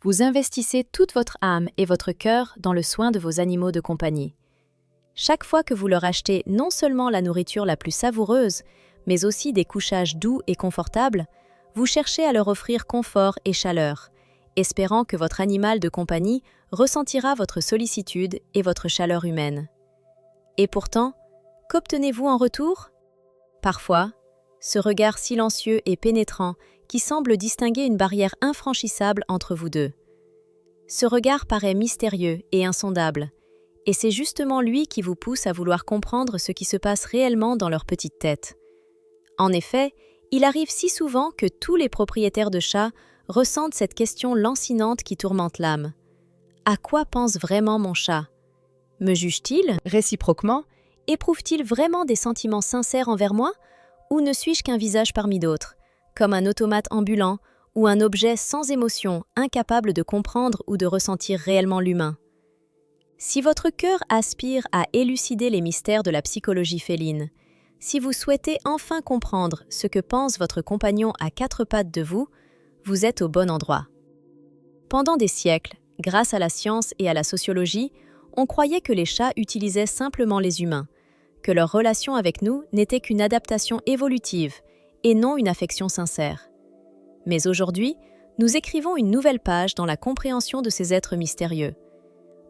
Vous investissez toute votre âme et votre cœur dans le soin de vos animaux de compagnie. Chaque fois que vous leur achetez non seulement la nourriture la plus savoureuse, mais aussi des couchages doux et confortables, vous cherchez à leur offrir confort et chaleur, espérant que votre animal de compagnie ressentira votre sollicitude et votre chaleur humaine. Et pourtant, qu'obtenez-vous en retour? Parfois, ce regard silencieux et pénétrant qui semble distinguer une barrière infranchissable entre vous deux. Ce regard paraît mystérieux et insondable, et c'est justement lui qui vous pousse à vouloir comprendre ce qui se passe réellement dans leur petite tête. En effet, il arrive si souvent que tous les propriétaires de chats ressentent cette question lancinante qui tourmente l'âme. À quoi pense vraiment mon chat? Me juge-t-il réciproquement? Éprouve-t-il vraiment des sentiments sincères envers moi? Ou ne suis-je qu'un visage parmi d'autres, comme un automate ambulant ou un objet sans émotion, incapable de comprendre ou de ressentir réellement l'humain? Si votre cœur aspire à élucider les mystères de la psychologie féline, si vous souhaitez enfin comprendre ce que pense votre compagnon à quatre pattes de vous, vous êtes au bon endroit. Pendant des siècles, grâce à la science et à la sociologie, on croyait que les chats utilisaient simplement les humains, que leur relation avec nous n'était qu'une adaptation évolutive et non une affection sincère. Mais aujourd'hui, nous écrivons une nouvelle page dans la compréhension de ces êtres mystérieux.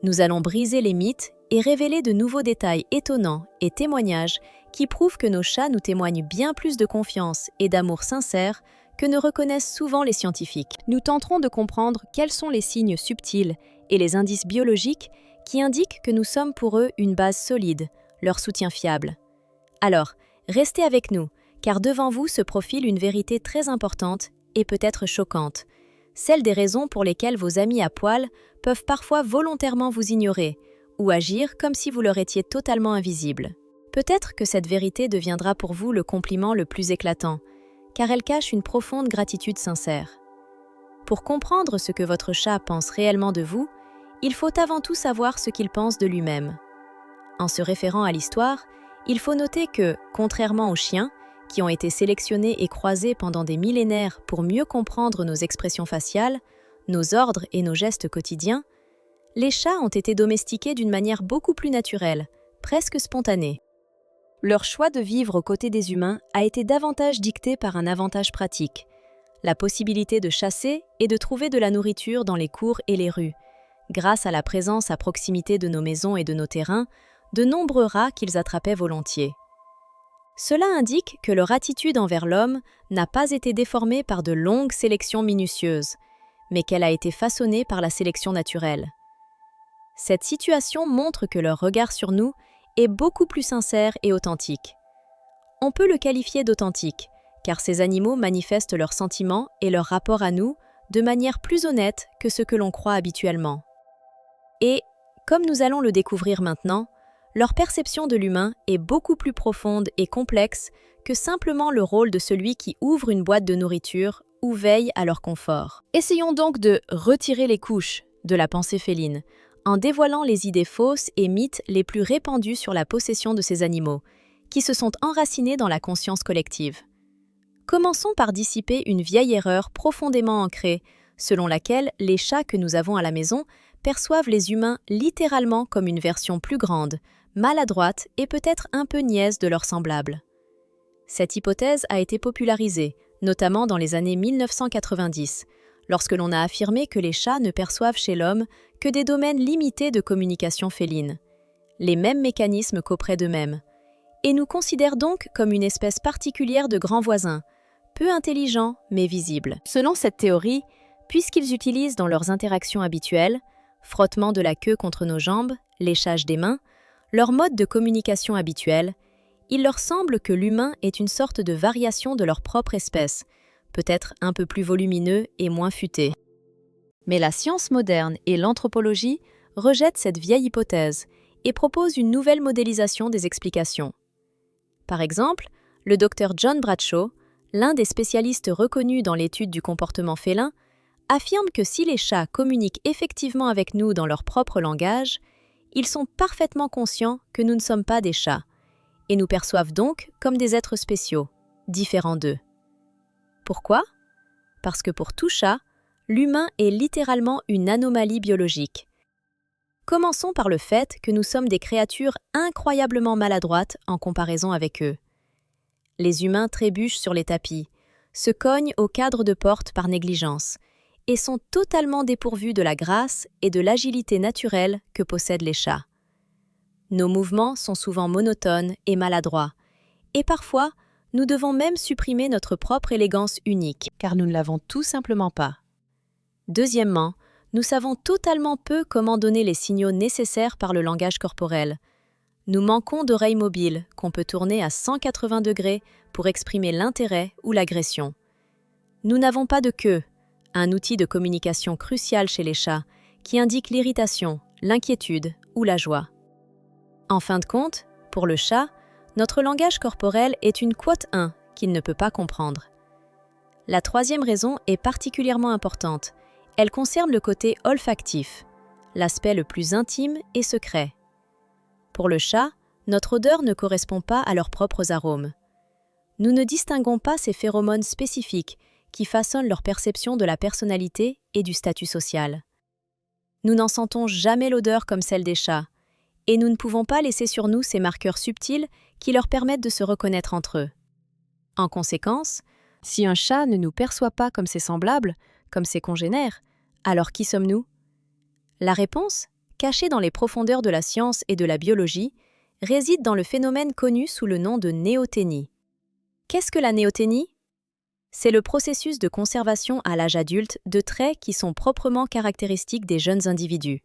Nous allons briser les mythes et révéler de nouveaux détails étonnants et témoignages qui prouvent que nos chats nous témoignent bien plus de confiance et d'amour sincère que ne reconnaissent souvent les scientifiques. Nous tenterons de comprendre quels sont les signes subtils et les indices biologiques qui indiquent que nous sommes pour eux une base solide, leur soutien fiable. Alors, restez avec nous, car devant vous se profile une vérité très importante et peut-être choquante, celle des raisons pour lesquelles vos amis à poil peuvent parfois volontairement vous ignorer ou agir comme si vous leur étiez totalement invisible. Peut-être que cette vérité deviendra pour vous le compliment le plus éclatant, car elle cache une profonde gratitude sincère. Pour comprendre ce que votre chat pense réellement de vous, il faut avant tout savoir ce qu'il pense de lui-même. En se référant à l'histoire, il faut noter que, contrairement aux chiens, qui ont été sélectionnés et croisés pendant des millénaires pour mieux comprendre nos expressions faciales, nos ordres et nos gestes quotidiens, les chats ont été domestiqués d'une manière beaucoup plus naturelle, presque spontanée. Leur choix de vivre aux côtés des humains a été davantage dicté par un avantage pratique, la possibilité de chasser et de trouver de la nourriture dans les cours et les rues, grâce à la présence à proximité de nos maisons et de nos terrains, de nombreux rats qu'ils attrapaient volontiers. Cela indique que leur attitude envers l'homme n'a pas été déformée par de longues sélections minutieuses, mais qu'elle a été façonnée par la sélection naturelle. Cette situation montre que leur regard sur nous est beaucoup plus sincère et authentique. On peut le qualifier d'authentique, car ces animaux manifestent leurs sentiments et leur rapport à nous de manière plus honnête que ce que l'on croit habituellement. Et, comme nous allons le découvrir maintenant, leur perception de l'humain est beaucoup plus profonde et complexe que simplement le rôle de celui qui ouvre une boîte de nourriture ou veille à leur confort. Essayons donc de retirer les couches de la pensée féline, en dévoilant les idées fausses et mythes les plus répandus sur la possession de ces animaux, qui se sont enracinés dans la conscience collective. Commençons par dissiper une vieille erreur profondément ancrée, selon laquelle les chats que nous avons à la maison perçoivent les humains littéralement comme une version plus grande, maladroite et peut-être un peu niaise de leurs semblables. Cette hypothèse a été popularisée, notamment dans les années 1990, lorsque l'on a affirmé que les chats ne perçoivent chez l'homme que des domaines limités de communication féline, les mêmes mécanismes qu'auprès d'eux-mêmes, et nous considèrent donc comme une espèce particulière de grands voisins, peu intelligents mais visibles. Selon cette théorie, puisqu'ils utilisent dans leurs interactions habituelles, frottement de la queue contre nos jambes, léchage des mains, leur mode de communication habituel, il leur semble que l'humain est une sorte de variation de leur propre espèce, peut-être un peu plus volumineux et moins futé. Mais la science moderne et l'anthropologie rejettent cette vieille hypothèse et proposent une nouvelle modélisation des explications. Par exemple, le docteur John Bradshaw, l'un des spécialistes reconnus dans l'étude du comportement félin, affirme que si les chats communiquent effectivement avec nous dans leur propre langage, ils sont parfaitement conscients que nous ne sommes pas des chats, et nous perçoivent donc comme des êtres spéciaux, différents d'eux. Pourquoi? Parce que pour tout chat, l'humain est littéralement une anomalie biologique. Commençons par le fait que nous sommes des créatures incroyablement maladroites en comparaison avec eux. Les humains trébuchent sur les tapis, se cognent au cadre de porte par négligence et sont totalement dépourvus de la grâce et de l'agilité naturelle que possèdent les chats. Nos mouvements sont souvent monotones et maladroits, et parfois, nous devons même supprimer notre propre élégance unique, car nous ne l'avons tout simplement pas. Deuxièmement, nous savons totalement peu comment donner les signaux nécessaires par le langage corporel. Nous manquons d'oreilles mobiles qu'on peut tourner à 180 degrés pour exprimer l'intérêt ou l'agression. Nous n'avons pas de queue, un outil de communication crucial chez les chats qui indique l'irritation, l'inquiétude ou la joie. En fin de compte, pour le chat, notre langage corporel est une quote 1 qu'il ne peut pas comprendre. La troisième raison est particulièrement importante. Elle concerne le côté olfactif, l'aspect le plus intime et secret. Pour le chat, notre odeur ne correspond pas à leurs propres arômes. Nous ne distinguons pas ces phéromones spécifiques qui façonnent leur perception de la personnalité et du statut social. Nous n'en sentons jamais l'odeur comme celle des chats, et nous ne pouvons pas laisser sur nous ces marqueurs subtils qui leur permettent de se reconnaître entre eux. En conséquence, si un chat ne nous perçoit pas comme ses semblables, comme ses congénères, alors qui sommes-nous? La réponse, cachée dans les profondeurs de la science et de la biologie, réside dans le phénomène connu sous le nom de néothénie. Qu'est-ce que la néothénie? C'est le processus de conservation à l'âge adulte de traits qui sont proprement caractéristiques des jeunes individus.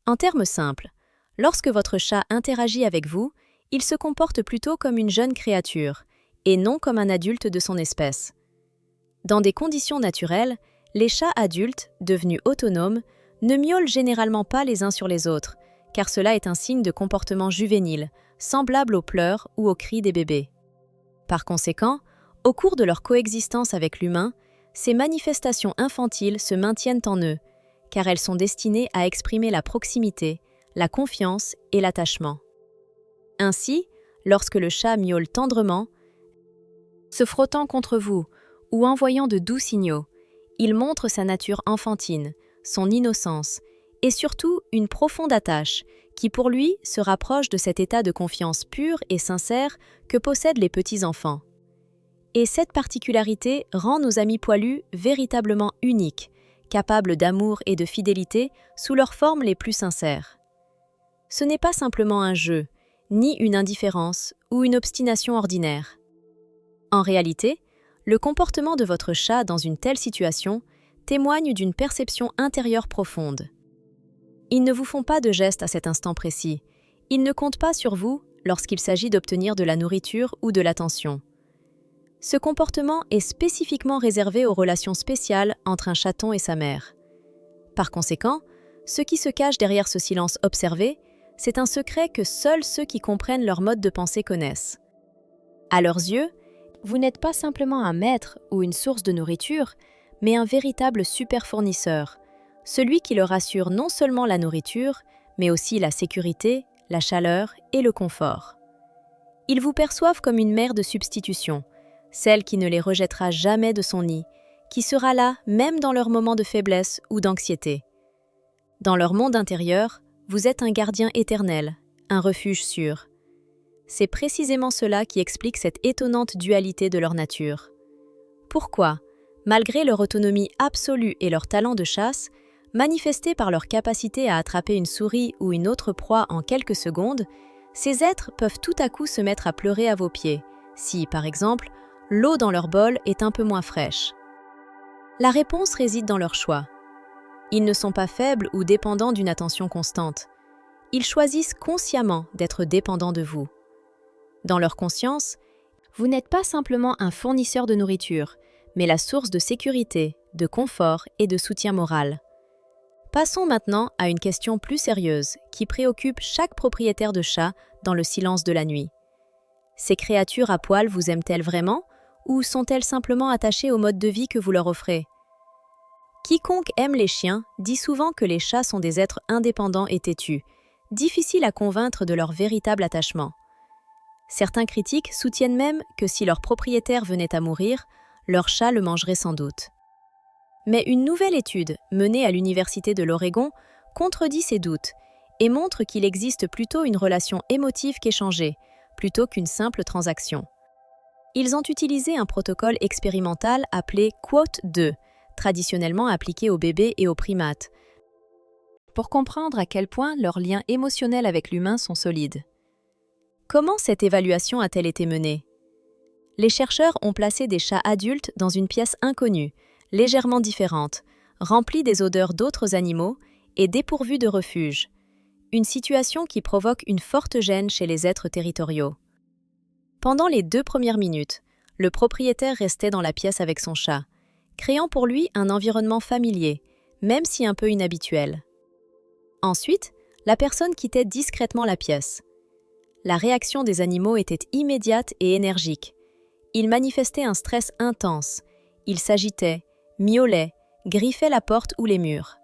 En termes simples, lorsque votre chat interagit avec vous, il se comporte plutôt comme une jeune créature, et non comme un adulte de son espèce. Dans des conditions naturelles, les chats adultes, devenus autonomes, ne miaulent généralement pas les uns sur les autres, car cela est un signe de comportement juvénile, semblable aux pleurs ou aux cris des bébés. Par conséquent, au cours de leur coexistence avec l'humain, ces manifestations infantiles se maintiennent en eux, car elles sont destinées à exprimer la proximité, la confiance et l'attachement. Ainsi, lorsque le chat miaule tendrement, se frottant contre vous ou envoyant de doux signaux, il montre sa nature enfantine, son innocence et surtout une profonde attache qui pour lui se rapproche de cet état de confiance pure et sincère que possèdent les petits enfants. Et cette particularité rend nos amis poilus véritablement uniques, capables d'amour et de fidélité sous leurs formes les plus sincères. Ce n'est pas simplement un jeu, ni une indifférence ou une obstination ordinaire. En réalité, le comportement de votre chat dans une telle situation témoigne d'une perception intérieure profonde. Ils ne vous font pas de gestes à cet instant précis. Ils ne comptent pas sur vous lorsqu'il s'agit d'obtenir de la nourriture ou de l'attention. Ce comportement est spécifiquement réservé aux relations spéciales entre un chaton et sa mère. Par conséquent, ce qui se cache derrière ce silence observé, c'est un secret que seuls ceux qui comprennent leur mode de pensée connaissent. À leurs yeux, vous n'êtes pas simplement un maître ou une source de nourriture, mais un véritable super fournisseur, celui qui leur assure non seulement la nourriture, mais aussi la sécurité, la chaleur et le confort. Ils vous perçoivent comme une mère de substitution, celle qui ne les rejettera jamais de son nid, qui sera là même dans leurs moments de faiblesse ou d'anxiété. Dans leur monde intérieur, vous êtes un gardien éternel, un refuge sûr. C'est précisément cela qui explique cette étonnante dualité de leur nature. Pourquoi, malgré leur autonomie absolue et leur talent de chasse, manifestés par leur capacité à attraper une souris ou une autre proie en quelques secondes, ces êtres peuvent tout à coup se mettre à pleurer à vos pieds, si, par exemple, l'eau dans leur bol est un peu moins fraîche. La réponse réside dans leur choix. Ils ne sont pas faibles ou dépendants d'une attention constante. Ils choisissent consciemment d'être dépendants de vous. Dans leur conscience, vous n'êtes pas simplement un fournisseur de nourriture, mais la source de sécurité, de confort et de soutien moral. Passons maintenant à une question plus sérieuse qui préoccupe chaque propriétaire de chat dans le silence de la nuit. Ces créatures à poils vous aiment-elles vraiment ou sont-elles simplement attachées au mode de vie que vous leur offrez? Quiconque aime les chiens dit souvent que les chats sont des êtres indépendants et têtus, difficiles à convaincre de leur véritable attachement. Certains critiques soutiennent même que si leur propriétaire venait à mourir, leur chat le mangerait sans doute. Mais une nouvelle étude, menée à l'Université de l'Oregon, contredit ces doutes et montre qu'il existe plutôt une relation émotive qu'échangée, plutôt qu'une simple transaction. Ils ont utilisé un protocole expérimental appelé Quote 2, traditionnellement appliqué aux bébés et aux primates, pour comprendre à quel point leurs liens émotionnels avec l'humain sont solides. Comment cette évaluation a-t-elle été menée? Les chercheurs ont placé des chats adultes dans une pièce inconnue, légèrement différente, remplie des odeurs d'autres animaux et dépourvue de refuge. Une situation qui provoque une forte gêne chez les êtres territoriaux. Pendant les 2 premières minutes, le propriétaire restait dans la pièce avec son chat, créant pour lui un environnement familier, même si un peu inhabituel. Ensuite, la personne quittait discrètement la pièce. La réaction des animaux était immédiate et énergique. Ils manifestaient un stress intense. Ils s'agitaient, miaulaient, griffaient la porte ou les murs.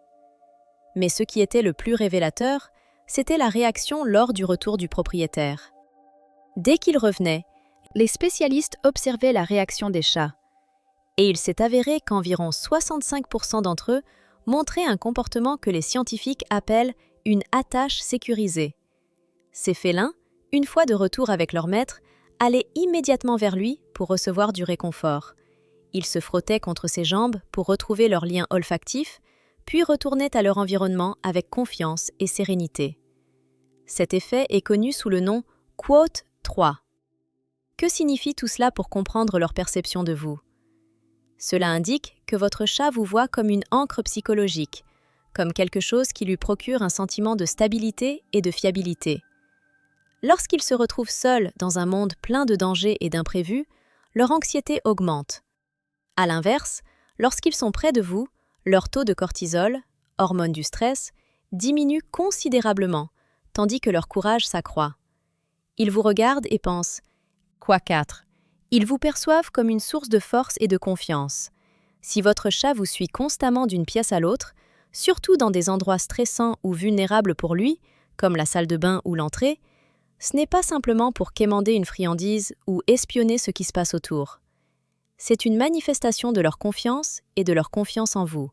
Mais ce qui était le plus révélateur, c'était la réaction lors du retour du propriétaire. Dès qu'il revenait, les spécialistes observaient la réaction des chats. Et il s'est avéré qu'environ 65% d'entre eux montraient un comportement que les scientifiques appellent une attache sécurisée. Ces félins, une fois de retour avec leur maître, allaient immédiatement vers lui pour recevoir du réconfort. Ils se frottaient contre ses jambes pour retrouver leur lien olfactif, puis retournaient à leur environnement avec confiance et sérénité. Cet effet est connu sous le nom Quote 3. Que signifie tout cela pour comprendre leur perception de vous? Cela indique que votre chat vous voit comme une ancre psychologique, comme quelque chose qui lui procure un sentiment de stabilité et de fiabilité. Lorsqu'ils se retrouvent seuls dans un monde plein de dangers et d'imprévus, leur anxiété augmente. À l'inverse, lorsqu'ils sont près de vous, leur taux de cortisol, hormone du stress, diminue considérablement, tandis que leur courage s'accroît. Ils vous regardent et pensent « Quoi 4 ?» Ils vous perçoivent comme une source de force et de confiance. Si votre chat vous suit constamment d'une pièce à l'autre, surtout dans des endroits stressants ou vulnérables pour lui, comme la salle de bain ou l'entrée, ce n'est pas simplement pour quémander une friandise ou espionner ce qui se passe autour. C'est une manifestation de leur confiance et de leur confiance en vous.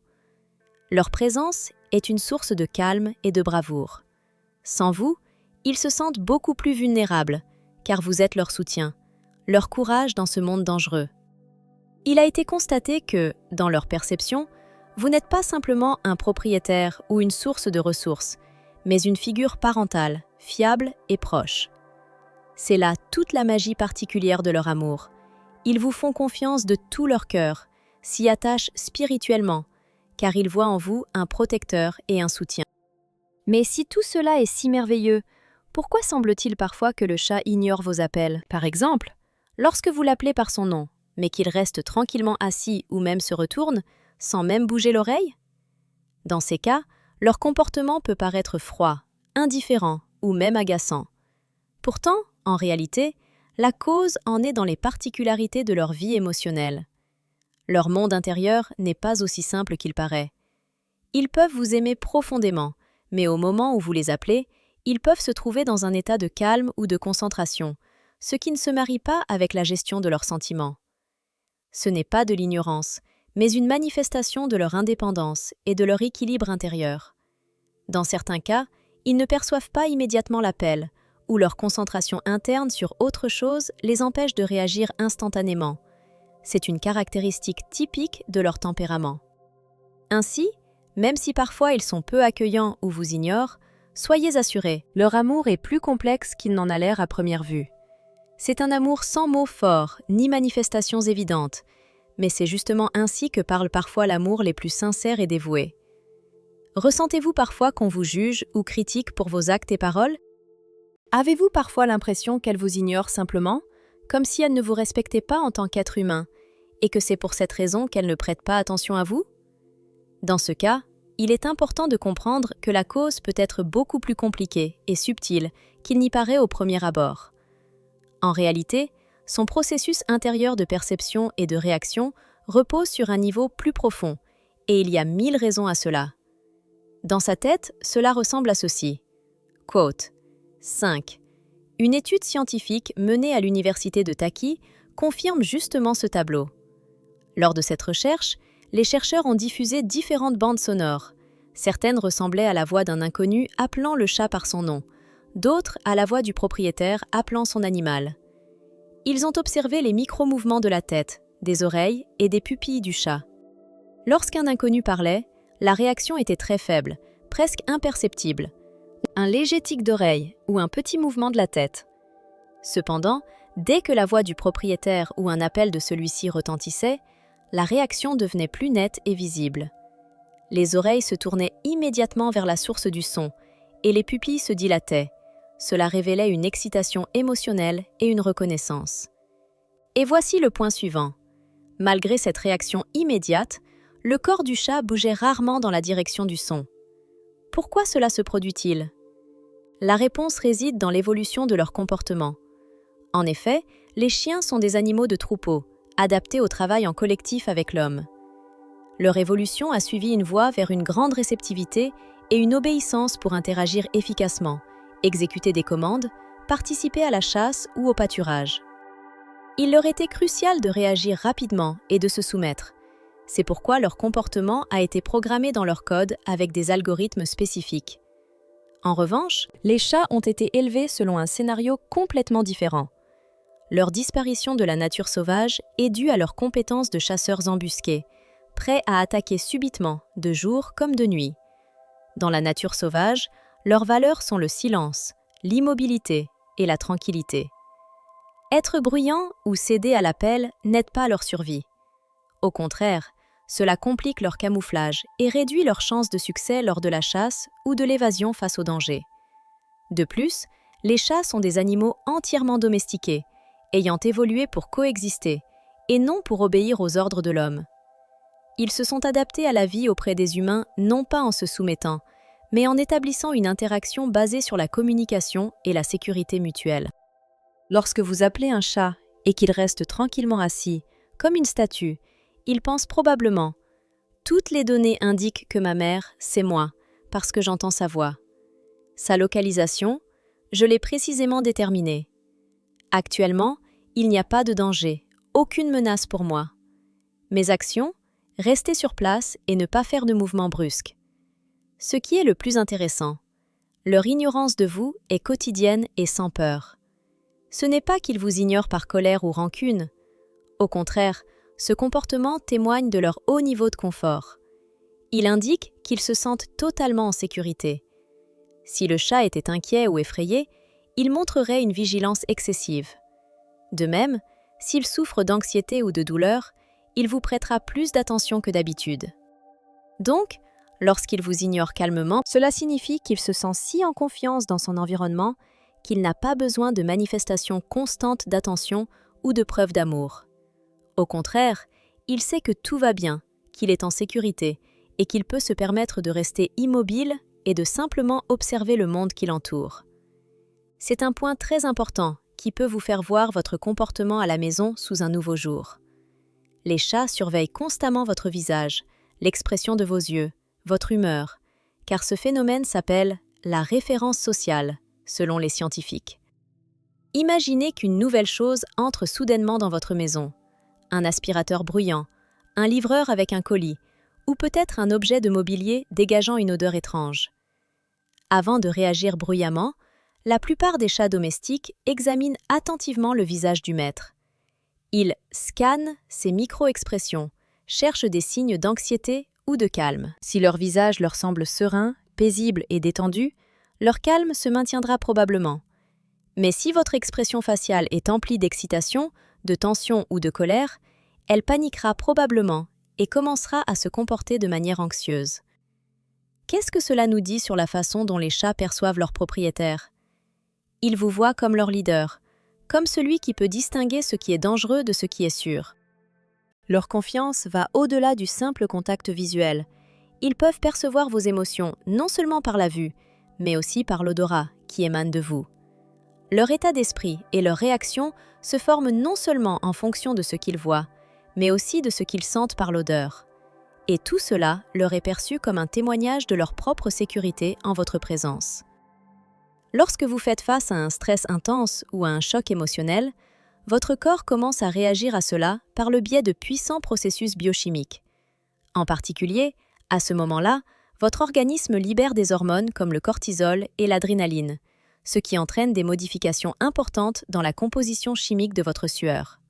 Leur présence est une source de calme et de bravoure. Sans vous, ils se sentent beaucoup plus vulnérables, car vous êtes leur soutien, leur courage dans ce monde dangereux. Il a été constaté que, dans leur perception, vous n'êtes pas simplement un propriétaire ou une source de ressources, mais une figure parentale, fiable et proche. C'est là toute la magie particulière de leur amour. Ils vous font confiance de tout leur cœur, s'y attachent spirituellement, car ils voient en vous un protecteur et un soutien. Mais si tout cela est si merveilleux, pourquoi semble-t-il parfois que le chat ignore vos appels? Par exemple, lorsque vous l'appelez par son nom, mais qu'il reste tranquillement assis ou même se retourne, sans même bouger l'oreille? Dans ces cas, leur comportement peut paraître froid, indifférent ou même agaçant. Pourtant, en réalité, la cause en est dans les particularités de leur vie émotionnelle. Leur monde intérieur n'est pas aussi simple qu'il paraît. Ils peuvent vous aimer profondément, mais au moment où vous les appelez, ils peuvent se trouver dans un état de calme ou de concentration, ce qui ne se marie pas avec la gestion de leurs sentiments. Ce n'est pas de l'ignorance, mais une manifestation de leur indépendance et de leur équilibre intérieur. Dans certains cas, ils ne perçoivent pas immédiatement l'appel, ou leur concentration interne sur autre chose les empêche de réagir instantanément. C'est une caractéristique typique de leur tempérament. Ainsi, même si parfois ils sont peu accueillants ou vous ignorent, soyez assurés, leur amour est plus complexe qu'il n'en a l'air à première vue. C'est un amour sans mots forts, ni manifestations évidentes, mais c'est justement ainsi que parle parfois l'amour les plus sincères et dévoués. Ressentez-vous parfois qu'on vous juge ou critique pour vos actes et paroles? Avez-vous parfois l'impression qu'elle vous ignore simplement, comme si elle ne vous respectait pas en tant qu'être humain, et que c'est pour cette raison qu'elle ne prête pas attention à vous? Dans ce cas, il est important de comprendre que la cause peut être beaucoup plus compliquée et subtile qu'il n'y paraît au premier abord. En réalité, son processus intérieur de perception et de réaction repose sur un niveau plus profond, et il y a 1000 raisons à cela. Dans sa tête, cela ressemble à ceci. Quote 5. Une étude scientifique menée à l'université de Taki confirme justement ce tableau. Lors de cette recherche, les chercheurs ont diffusé différentes bandes sonores. Certaines ressemblaient à la voix d'un inconnu appelant le chat par son nom, d'autres à la voix du propriétaire appelant son animal. Ils ont observé les micro-mouvements de la tête, des oreilles et des pupilles du chat. Lorsqu'un inconnu parlait, la réaction était très faible, presque imperceptible. Un léger tic d'oreille ou un petit mouvement de la tête. Cependant, dès que la voix du propriétaire ou un appel de celui-ci retentissait, la réaction devenait plus nette et visible. Les oreilles se tournaient immédiatement vers la source du son et les pupilles se dilataient. Cela révélait une excitation émotionnelle et une reconnaissance. Et voici le point suivant. Malgré cette réaction immédiate, le corps du chat bougeait rarement dans la direction du son. Pourquoi cela se produit-il? La réponse réside dans l'évolution de leur comportement. En effet, les chiens sont des animaux de troupeau, adaptés au travail en collectif avec l'homme. Leur évolution a suivi une voie vers une grande réceptivité et une obéissance pour interagir efficacement, exécuter des commandes, participer à la chasse ou au pâturage. Il leur était crucial de réagir rapidement et de se soumettre. C'est pourquoi leur comportement a été programmé dans leur code avec des algorithmes spécifiques. En revanche, les chats ont été élevés selon un scénario complètement différent. Leur disparition de la nature sauvage est due à leur compétence de chasseurs embusqués, prêts à attaquer subitement, de jour comme de nuit. Dans la nature sauvage, leurs valeurs sont le silence, l'immobilité et la tranquillité. Être bruyant ou céder à l'appel n'aide pas leur survie. Au contraire, cela complique leur camouflage et réduit leurs chances de succès lors de la chasse ou de l'évasion face au danger. De plus, les chats sont des animaux entièrement domestiqués, ayant évolué pour coexister, et non pour obéir aux ordres de l'homme. Ils se sont adaptés à la vie auprès des humains non pas en se soumettant, mais en établissant une interaction basée sur la communication et la sécurité mutuelle. Lorsque vous appelez un chat et qu'il reste tranquillement assis, comme une statue, il pense probablement « Toutes les données indiquent que ma mère, c'est moi, parce que j'entends sa voix. Sa localisation, je l'ai précisément déterminée. Actuellement, il n'y a pas de danger, aucune menace pour moi. Mes actions, rester sur place et ne pas faire de mouvements brusques. Ce qui est le plus intéressant, leur ignorance de vous est quotidienne et sans peur. Ce n'est pas qu'ils vous ignorent par colère ou rancune. Au contraire, ce comportement témoigne de leur haut niveau de confort. Il indique qu'ils se sentent totalement en sécurité. Si le chat était inquiet ou effrayé, il montrerait une vigilance excessive. De même, s'il souffre d'anxiété ou de douleur, il vous prêtera plus d'attention que d'habitude. Donc, lorsqu'il vous ignore calmement, cela signifie qu'il se sent si en confiance dans son environnement qu'il n'a pas besoin de manifestations constantes d'attention ou de preuves d'amour. Au contraire, il sait que tout va bien, qu'il est en sécurité et qu'il peut se permettre de rester immobile et de simplement observer le monde qui l'entoure. C'est un point très important qui peut vous faire voir votre comportement à la maison sous un nouveau jour. Les chats surveillent constamment votre visage, l'expression de vos yeux, votre humeur, car ce phénomène s'appelle la référence sociale, selon les scientifiques. Imaginez qu'une nouvelle chose entre soudainement dans votre maison. Un aspirateur bruyant, un livreur avec un colis, ou peut-être un objet de mobilier dégageant une odeur étrange. Avant de réagir bruyamment, la plupart des chats domestiques examinent attentivement le visage du maître. Ils scannent ces micro-expressions, cherchent des signes d'anxiété ou de calme. Si leur visage leur semble serein, paisible et détendu, leur calme se maintiendra probablement. Mais si votre expression faciale est emplie d'excitation, de tension ou de colère, elle paniquera probablement et commencera à se comporter de manière anxieuse. Qu'est-ce que cela nous dit sur la façon dont les chats perçoivent leurs propriétaires? Ils vous voient comme leur leader, comme celui qui peut distinguer ce qui est dangereux de ce qui est sûr. Leur confiance va au-delà du simple contact visuel. Ils peuvent percevoir vos émotions non seulement par la vue, mais aussi par l'odorat qui émane de vous. Leur état d'esprit et leur réaction se forment non seulement en fonction de ce qu'ils voient, mais aussi de ce qu'ils sentent par l'odeur. Et tout cela leur est perçu comme un témoignage de leur propre sécurité en votre présence. Lorsque vous faites face à un stress intense ou à un choc émotionnel, votre corps commence à réagir à cela par le biais de puissants processus biochimiques. En particulier, à ce moment-là, votre organisme libère des hormones comme le cortisol et l'adrénaline, ce qui entraîne des modifications importantes dans la composition chimique de votre sueur.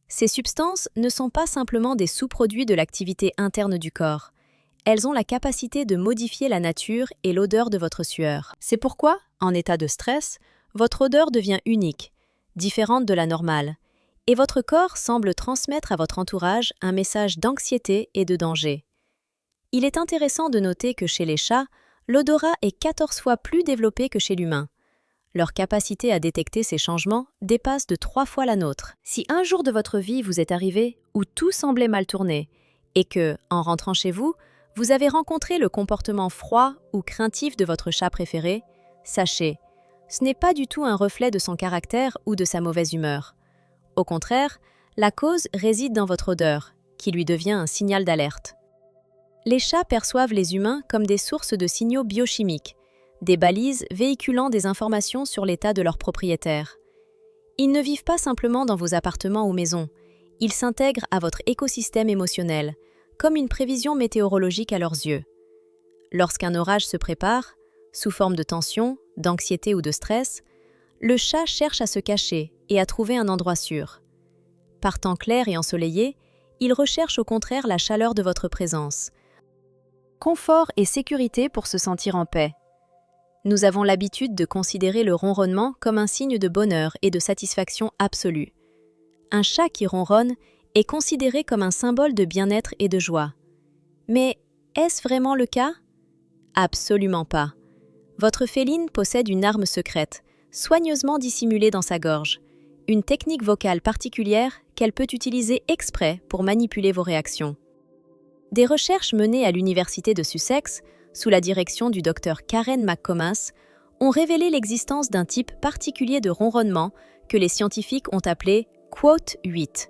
Ces substances ne sont pas simplement des sous-produits de l'activité interne du corps. Elles ont la capacité de modifier la nature et l'odeur de votre sueur. C'est pourquoi, en état de stress, votre odeur devient unique, différente de la normale, et votre corps semble transmettre à votre entourage un message d'anxiété et de danger. Il est intéressant de noter que chez les chats, l'odorat est 14 fois plus développé que chez l'humain. Leur capacité à détecter ces changements dépasse de 3 fois la nôtre. Si un jour de votre vie vous est arrivé où tout semblait mal tourner, et que, en rentrant chez vous, vous avez rencontré le comportement froid ou craintif de votre chat préféré, sachez, ce n'est pas du tout un reflet de son caractère ou de sa mauvaise humeur. Au contraire, la cause réside dans votre odeur, qui lui devient un signal d'alerte. Les chats perçoivent les humains comme des sources de signaux biochimiques, des balises véhiculant des informations sur l'état de leurs propriétaires. Ils ne vivent pas simplement dans vos appartements ou maisons, ils s'intègrent à votre écosystème émotionnel, comme une prévision météorologique à leurs yeux. Lorsqu'un orage se prépare, sous forme de tension, d'anxiété ou de stress, le chat cherche à se cacher et à trouver un endroit sûr. Par temps clair et ensoleillé, il recherche au contraire la chaleur de votre présence. Confort et sécurité pour se sentir en paix. Nous avons l'habitude de considérer le ronronnement comme un signe de bonheur et de satisfaction absolue. Un chat qui ronronne est considéré comme un symbole de bien-être et de joie. Mais est-ce vraiment le cas? Absolument pas. Votre féline possède une arme secrète, soigneusement dissimulée dans sa gorge, une technique vocale particulière qu'elle peut utiliser exprès pour manipuler vos réactions. Des recherches menées à l'Université de Sussex, sous la direction du docteur Karen McComas, ont révélé l'existence d'un type particulier de ronronnement que les scientifiques ont appelé « quote 8 ».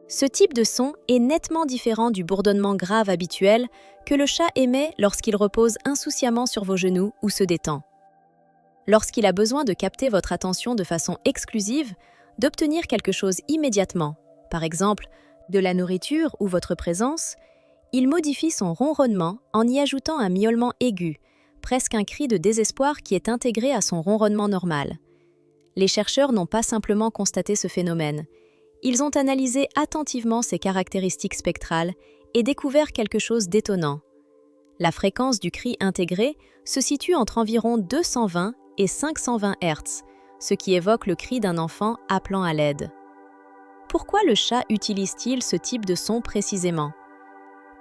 Ce type de son est nettement différent du bourdonnement grave habituel que le chat émet lorsqu'il repose insouciamment sur vos genoux ou se détend. Lorsqu'il a besoin de capter votre attention de façon exclusive, d'obtenir quelque chose immédiatement, par exemple de la nourriture ou votre présence, il modifie son ronronnement en y ajoutant un miaulement aigu, presque un cri de désespoir qui est intégré à son ronronnement normal. Les chercheurs n'ont pas simplement constaté ce phénomène. Ils ont analysé attentivement ses caractéristiques spectrales et découvert quelque chose d'étonnant. La fréquence du cri intégré se situe entre environ 220 et 520 Hz, ce qui évoque le cri d'un enfant appelant à l'aide. Pourquoi le chat utilise-t-il ce type de son précisément?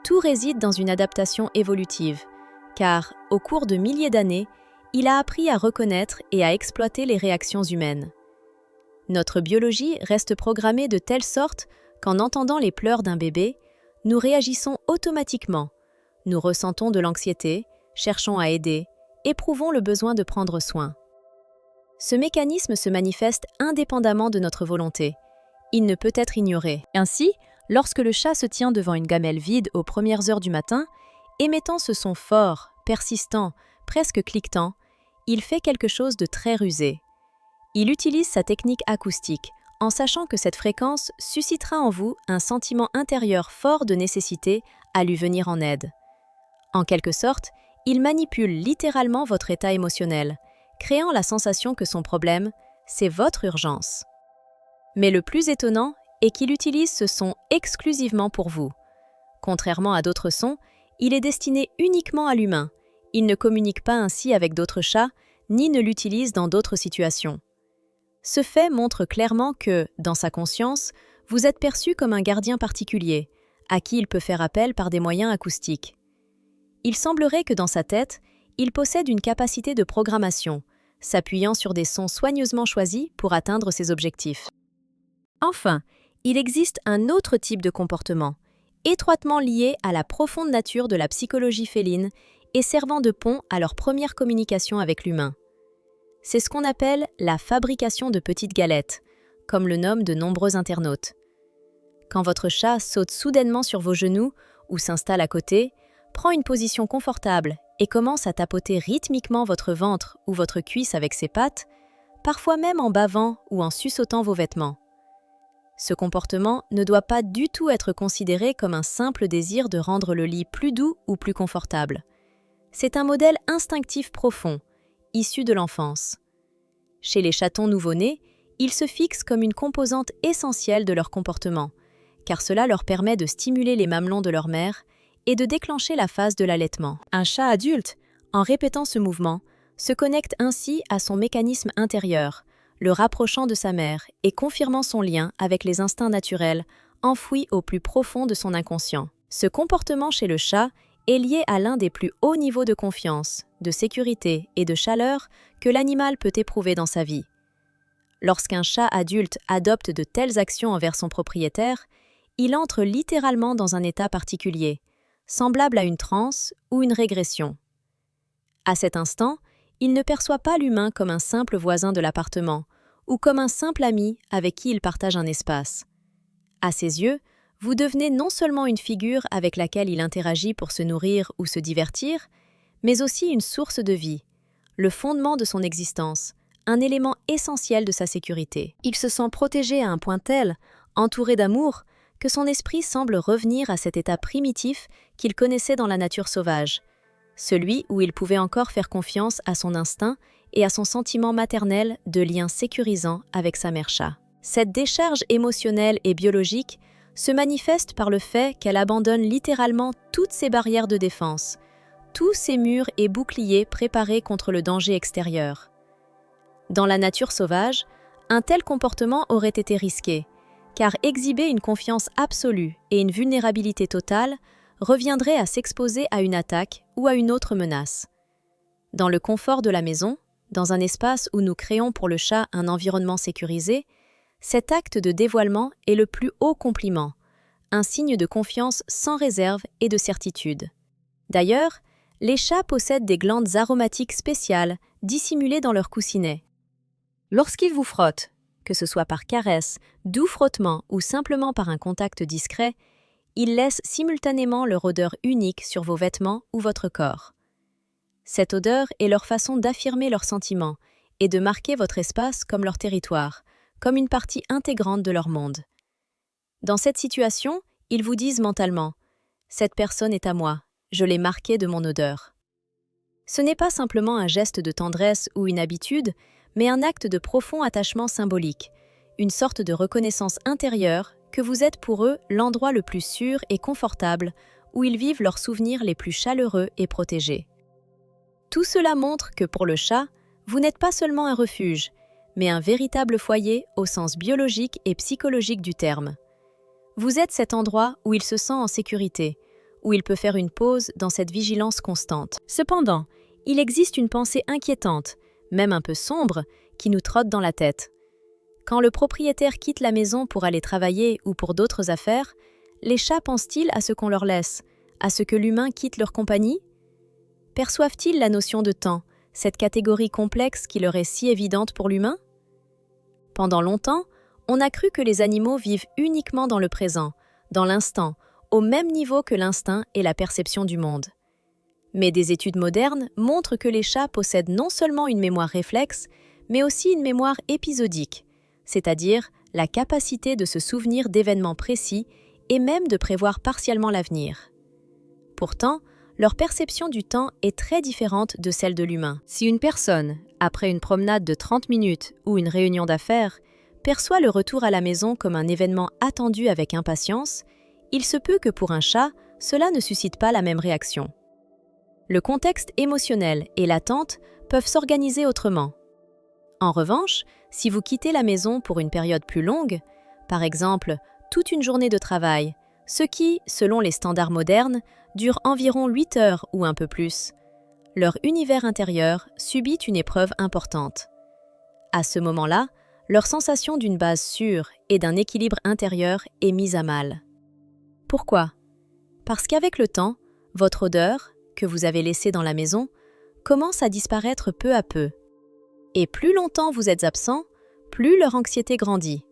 Tout réside dans une adaptation évolutive, car, au cours de milliers d'années, il a appris à reconnaître et à exploiter les réactions humaines. Notre biologie reste programmée de telle sorte qu'en entendant les pleurs d'un bébé, nous réagissons automatiquement. Nous ressentons de l'anxiété, cherchons à aider, éprouvons le besoin de prendre soin. Ce mécanisme se manifeste indépendamment de notre volonté. Il ne peut être ignoré. Ainsi, lorsque le chat se tient devant une gamelle vide aux premières heures du matin, émettant ce son fort, persistant, presque cliquetant, il fait quelque chose de très rusé. Il utilise sa technique acoustique, en sachant que cette fréquence suscitera en vous un sentiment intérieur fort de nécessité à lui venir en aide. En quelque sorte, il manipule littéralement votre état émotionnel, créant la sensation que son problème, c'est votre urgence. Mais le plus étonnant est qu'il utilise ce son exclusivement pour vous. Contrairement à d'autres sons, il est destiné uniquement à l'humain. Il ne communique pas ainsi avec d'autres chats, ni ne l'utilise dans d'autres situations. Ce fait montre clairement que, dans sa conscience, vous êtes perçu comme un gardien particulier, à qui il peut faire appel par des moyens acoustiques. Il semblerait que dans sa tête, il possède une capacité de programmation, s'appuyant sur des sons soigneusement choisis pour atteindre ses objectifs. Enfin, il existe un autre type de comportement, étroitement lié à la profonde nature de la psychologie féline et servant de pont à leur première communication avec l'humain. C'est ce qu'on appelle la fabrication de petites galettes, comme le nomment de nombreux internautes. Quand votre chat saute soudainement sur vos genoux ou s'installe à côté, prend une position confortable et commence à tapoter rythmiquement votre ventre ou votre cuisse avec ses pattes, parfois même en bavant ou en suçotant vos vêtements. Ce comportement ne doit pas du tout être considéré comme un simple désir de rendre le lit plus doux ou plus confortable. C'est un modèle instinctif profond, issu de l'enfance. Chez les chatons nouveau-nés, il se fixe comme une composante essentielle de leur comportement, car cela leur permet de stimuler les mamelons de leur mère et de déclencher la phase de l'allaitement. Un chat adulte, en répétant ce mouvement, se connecte ainsi à son mécanisme intérieur, le rapprochant de sa mère et confirmant son lien avec les instincts naturels enfouis au plus profond de son inconscient. Ce comportement chez le chat est lié à l'un des plus hauts niveaux de confiance, de sécurité et de chaleur que l'animal peut éprouver dans sa vie. Lorsqu'un chat adulte adopte de telles actions envers son propriétaire, il entre littéralement dans un état particulier, semblable à une transe ou une régression. À cet instant, il ne perçoit pas l'humain comme un simple voisin de l'appartement ou comme un simple ami avec qui il partage un espace. À ses yeux, vous devenez non seulement une figure avec laquelle il interagit pour se nourrir ou se divertir, mais aussi une source de vie, le fondement de son existence, un élément essentiel de sa sécurité. Il se sent protégé à un point tel, entouré d'amour, que son esprit semble revenir à cet état primitif qu'il connaissait dans la nature sauvage, celui où il pouvait encore faire confiance à son instinct et à son sentiment maternel de lien sécurisant avec sa mère chat. Cette décharge émotionnelle et biologique se manifeste par le fait qu'elle abandonne littéralement toutes ses barrières de défense, tous ses murs et boucliers préparés contre le danger extérieur. Dans la nature sauvage, un tel comportement aurait été risqué, car exhiber une confiance absolue et une vulnérabilité totale reviendrait à s'exposer à une attaque ou à une autre menace. Dans le confort de la maison, dans un espace où nous créons pour le chat un environnement sécurisé, cet acte de dévoilement est le plus haut compliment, un signe de confiance sans réserve et de certitude. D'ailleurs, les chats possèdent des glandes aromatiques spéciales dissimulées dans leur coussinet. Lorsqu'ils vous frottent, que ce soit par caresse, doux frottement ou simplement par un contact discret, ils laissent simultanément leur odeur unique sur vos vêtements ou votre corps. Cette odeur est leur façon d'affirmer leurs sentiments et de marquer votre espace comme leur territoire, comme une partie intégrante de leur monde. Dans cette situation, ils vous disent mentalement « Cette personne est à moi, je l'ai marquée de mon odeur ». Ce n'est pas simplement un geste de tendresse ou une habitude, mais un acte de profond attachement symbolique, une sorte de reconnaissance intérieure que vous êtes pour eux l'endroit le plus sûr et confortable où ils vivent leurs souvenirs les plus chaleureux et protégés. Tout cela montre que pour le chat, vous n'êtes pas seulement un refuge, mais un véritable foyer au sens biologique et psychologique du terme. Vous êtes cet endroit où il se sent en sécurité, où il peut faire une pause dans cette vigilance constante. Cependant, il existe une pensée inquiétante, même un peu sombre, qui nous trotte dans la tête. Quand le propriétaire quitte la maison pour aller travailler ou pour d'autres affaires, les chats pensent-ils à ce qu'on leur laisse, à ce que l'humain quitte leur compagnie? Perçoivent-ils la notion de temps, cette catégorie complexe qui leur est si évidente pour l'humain? Pendant longtemps, on a cru que les animaux vivent uniquement dans le présent, dans l'instant, au même niveau que l'instinct et la perception du monde. Mais des études modernes montrent que les chats possèdent non seulement une mémoire réflexe, mais aussi une mémoire épisodique, c'est-à-dire la capacité de se souvenir d'événements précis et même de prévoir partiellement l'avenir. Pourtant, leur perception du temps est très différente de celle de l'humain. Si une personne, après une promenade de 30 minutes ou une réunion d'affaires, perçoit le retour à la maison comme un événement attendu avec impatience, il se peut que pour un chat, cela ne suscite pas la même réaction. Le contexte émotionnel et l'attente peuvent s'organiser autrement. En revanche, si vous quittez la maison pour une période plus longue, par exemple toute une journée de travail, ce qui, selon les standards modernes, dure environ 8 heures ou un peu plus, leur univers intérieur subit une épreuve importante. À ce moment-là, leur sensation d'une base sûre et d'un équilibre intérieur est mise à mal. Pourquoi? Parce qu'avec le temps, votre odeur, que vous avez laissée dans la maison, commence à disparaître peu à peu. Et plus longtemps vous êtes absent, plus leur anxiété grandit.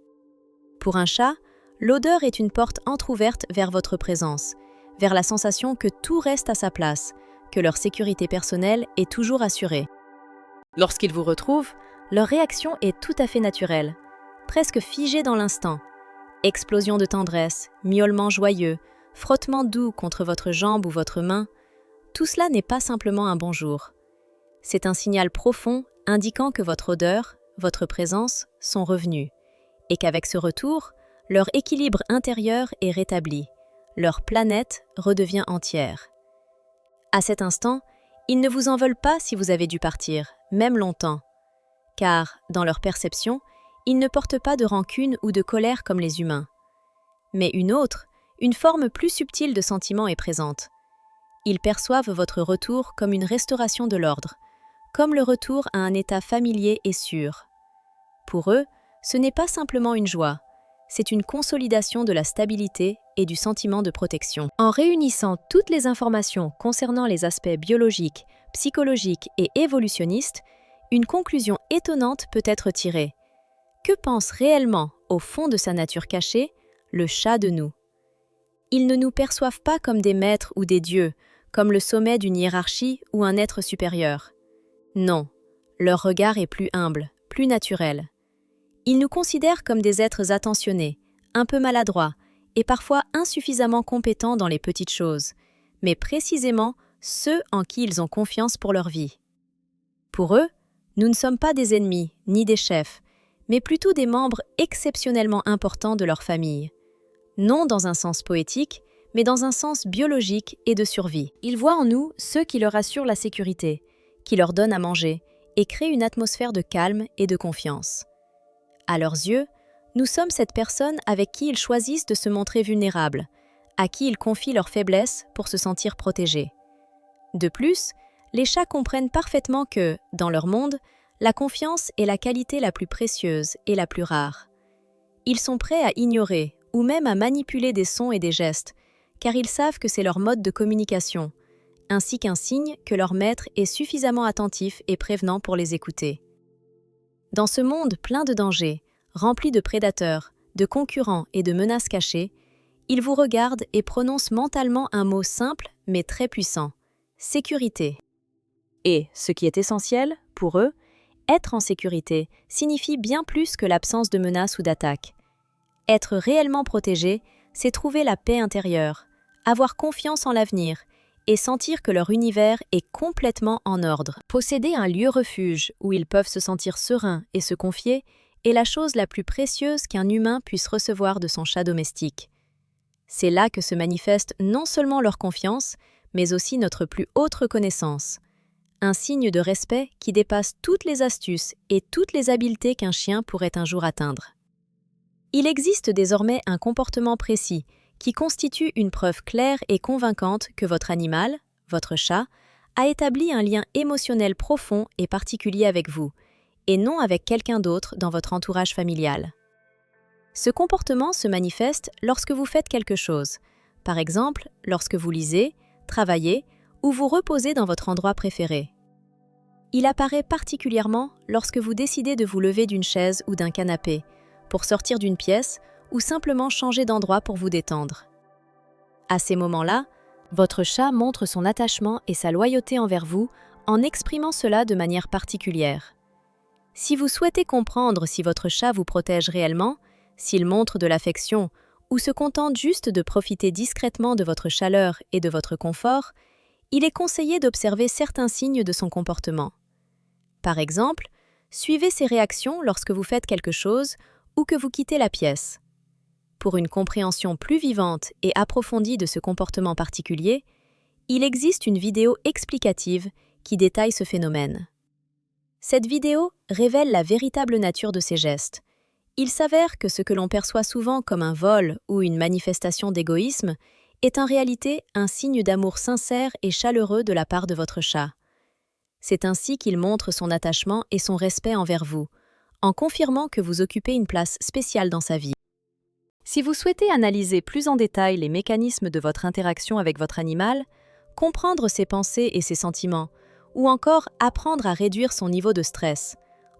Pour un chat, l'odeur est une porte entrouverte vers votre présence, vers la sensation que tout reste à sa place, que leur sécurité personnelle est toujours assurée. Lorsqu'ils vous retrouvent, leur réaction est tout à fait naturelle, presque figée dans l'instant, Explosion de tendresse, miaulement joyeux, frottement doux contre votre jambe ou votre main, tout cela n'est pas simplement un bonjour. C'est un signal profond indiquant que votre odeur, votre présence sont revenus, et qu'avec ce retour, leur équilibre intérieur est rétabli, leur planète redevient entière. À cet instant, ils ne vous en veulent pas si vous avez dû partir, même longtemps, car, dans leur perception, ils ne portent pas de rancune ou de colère comme les humains. Mais une forme plus subtile de sentiment est présente. Ils perçoivent votre retour comme une restauration de l'ordre, comme le retour à un état familier et sûr. Pour eux, ce n'est pas simplement une joie, c'est une consolidation de la stabilité et du sentiment de protection. En réunissant toutes les informations concernant les aspects biologiques, psychologiques et évolutionnistes, une conclusion étonnante peut être tirée. Que pense réellement, au fond de sa nature cachée, le chat de nous? Ils ne nous perçoivent pas comme des maîtres ou des dieux, comme le sommet d'une hiérarchie ou un être supérieur. Non, leur regard est plus humble, plus naturel. Ils nous considèrent comme des êtres attentionnés, un peu maladroits et parfois insuffisamment compétents dans les petites choses, mais précisément ceux en qui ils ont confiance pour leur vie. Pour eux, nous ne sommes pas des ennemis ni des chefs, mais plutôt des membres exceptionnellement importants de leur famille. Non dans un sens poétique, mais dans un sens biologique et de survie. Ils voient en nous ceux qui leur assurent la sécurité, qui leur donnent à manger et créent une atmosphère de calme et de confiance. À leurs yeux, nous sommes cette personne avec qui ils choisissent de se montrer vulnérables, à qui ils confient leurs faiblesses pour se sentir protégés. De plus, les chats comprennent parfaitement que, dans leur monde, la confiance est la qualité la plus précieuse et la plus rare. Ils sont prêts à ignorer ou même à manipuler des sons et des gestes, car ils savent que c'est leur mode de communication, ainsi qu'un signe que leur maître est suffisamment attentif et prévenant pour les écouter. Dans ce monde plein de dangers, rempli de prédateurs, de concurrents et de menaces cachées, ils vous regardent et prononcent mentalement un mot simple mais très puissant, sécurité. Et, ce qui est essentiel, pour eux, être en sécurité signifie bien plus que l'absence de menaces ou d'attaques. Être réellement protégé, c'est trouver la paix intérieure, avoir confiance en l'avenir et sentir que leur univers est complètement en ordre. Posséder un lieu refuge où ils peuvent se sentir sereins et se confier est la chose la plus précieuse qu'un humain puisse recevoir de son chat domestique. C'est là que se manifeste non seulement leur confiance, mais aussi notre plus haute reconnaissance. Un signe de respect qui dépasse toutes les astuces et toutes les habiletés qu'un chien pourrait un jour atteindre. Il existe désormais un comportement précis qui constitue une preuve claire et convaincante que votre animal, votre chat, a établi un lien émotionnel profond et particulier avec vous, et non avec quelqu'un d'autre dans votre entourage familial. Ce comportement se manifeste lorsque vous faites quelque chose, par exemple lorsque vous lisez, travaillez ou vous reposez dans votre endroit préféré. Il apparaît particulièrement lorsque vous décidez de vous lever d'une chaise ou d'un canapé, pour sortir d'une pièce ou simplement changer d'endroit pour vous détendre. À ces moments-là, votre chat montre son attachement et sa loyauté envers vous en exprimant cela de manière particulière. Si vous souhaitez comprendre si votre chat vous protège réellement, s'il montre de l'affection ou se contente juste de profiter discrètement de votre chaleur et de votre confort, il est conseillé d'observer certains signes de son comportement. Par exemple, suivez ses réactions lorsque vous faites quelque chose ou que vous quittez la pièce. Pour une compréhension plus vivante et approfondie de ce comportement particulier, il existe une vidéo explicative qui détaille ce phénomène. Cette vidéo révèle la véritable nature de ces gestes. Il s'avère que ce que l'on perçoit souvent comme un vol ou une manifestation d'égoïsme est en réalité un signe d'amour sincère et chaleureux de la part de votre chat. C'est ainsi qu'il montre son attachement et son respect envers vous, en confirmant que vous occupez une place spéciale dans sa vie. Si vous souhaitez analyser plus en détail les mécanismes de votre interaction avec votre animal, comprendre ses pensées et ses sentiments, ou encore apprendre à réduire son niveau de stress,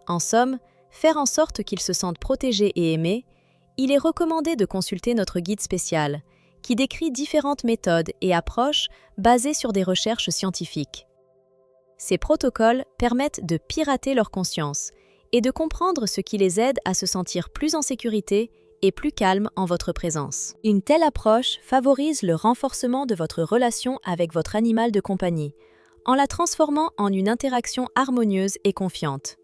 en somme, faire en sorte qu'il se sente protégé et aimé, il est recommandé de consulter notre guide spécial, qui décrit différentes méthodes et approches basées sur des recherches scientifiques. Ces protocoles permettent de pirater leur conscience et de comprendre ce qui les aide à se sentir plus en sécurité et plus calme en votre présence. Une telle approche favorise le renforcement de votre relation avec votre animal de compagnie, en la transformant en une interaction harmonieuse et confiante.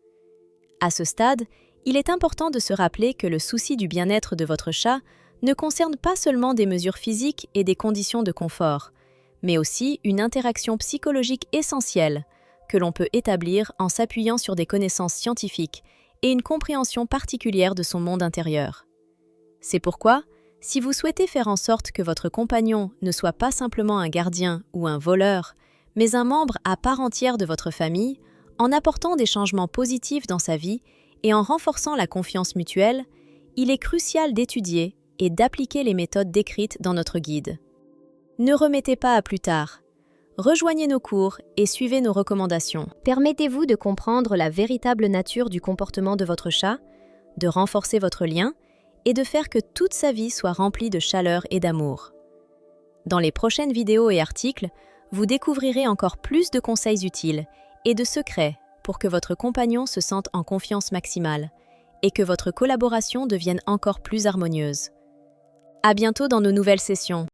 À ce stade, il est important de se rappeler que le souci du bien-être de votre chat ne concerne pas seulement des mesures physiques et des conditions de confort, mais aussi une interaction psychologique essentielle que l'on peut établir en s'appuyant sur des connaissances scientifiques et une compréhension particulière de son monde intérieur. C'est pourquoi, si vous souhaitez faire en sorte que votre compagnon ne soit pas simplement un gardien ou un voleur, mais un membre à part entière de votre famille, en apportant des changements positifs dans sa vie et en renforçant la confiance mutuelle, il est crucial d'étudier et d'appliquer les méthodes décrites dans notre guide. Ne remettez pas à plus tard. Rejoignez nos cours et suivez nos recommandations. Permettez-vous de comprendre la véritable nature du comportement de votre chat, de renforcer votre lien et de faire que toute sa vie soit remplie de chaleur et d'amour. Dans les prochaines vidéos et articles, vous découvrirez encore plus de conseils utiles et de secrets pour que votre compagnon se sente en confiance maximale et que votre collaboration devienne encore plus harmonieuse. À bientôt dans nos nouvelles sessions.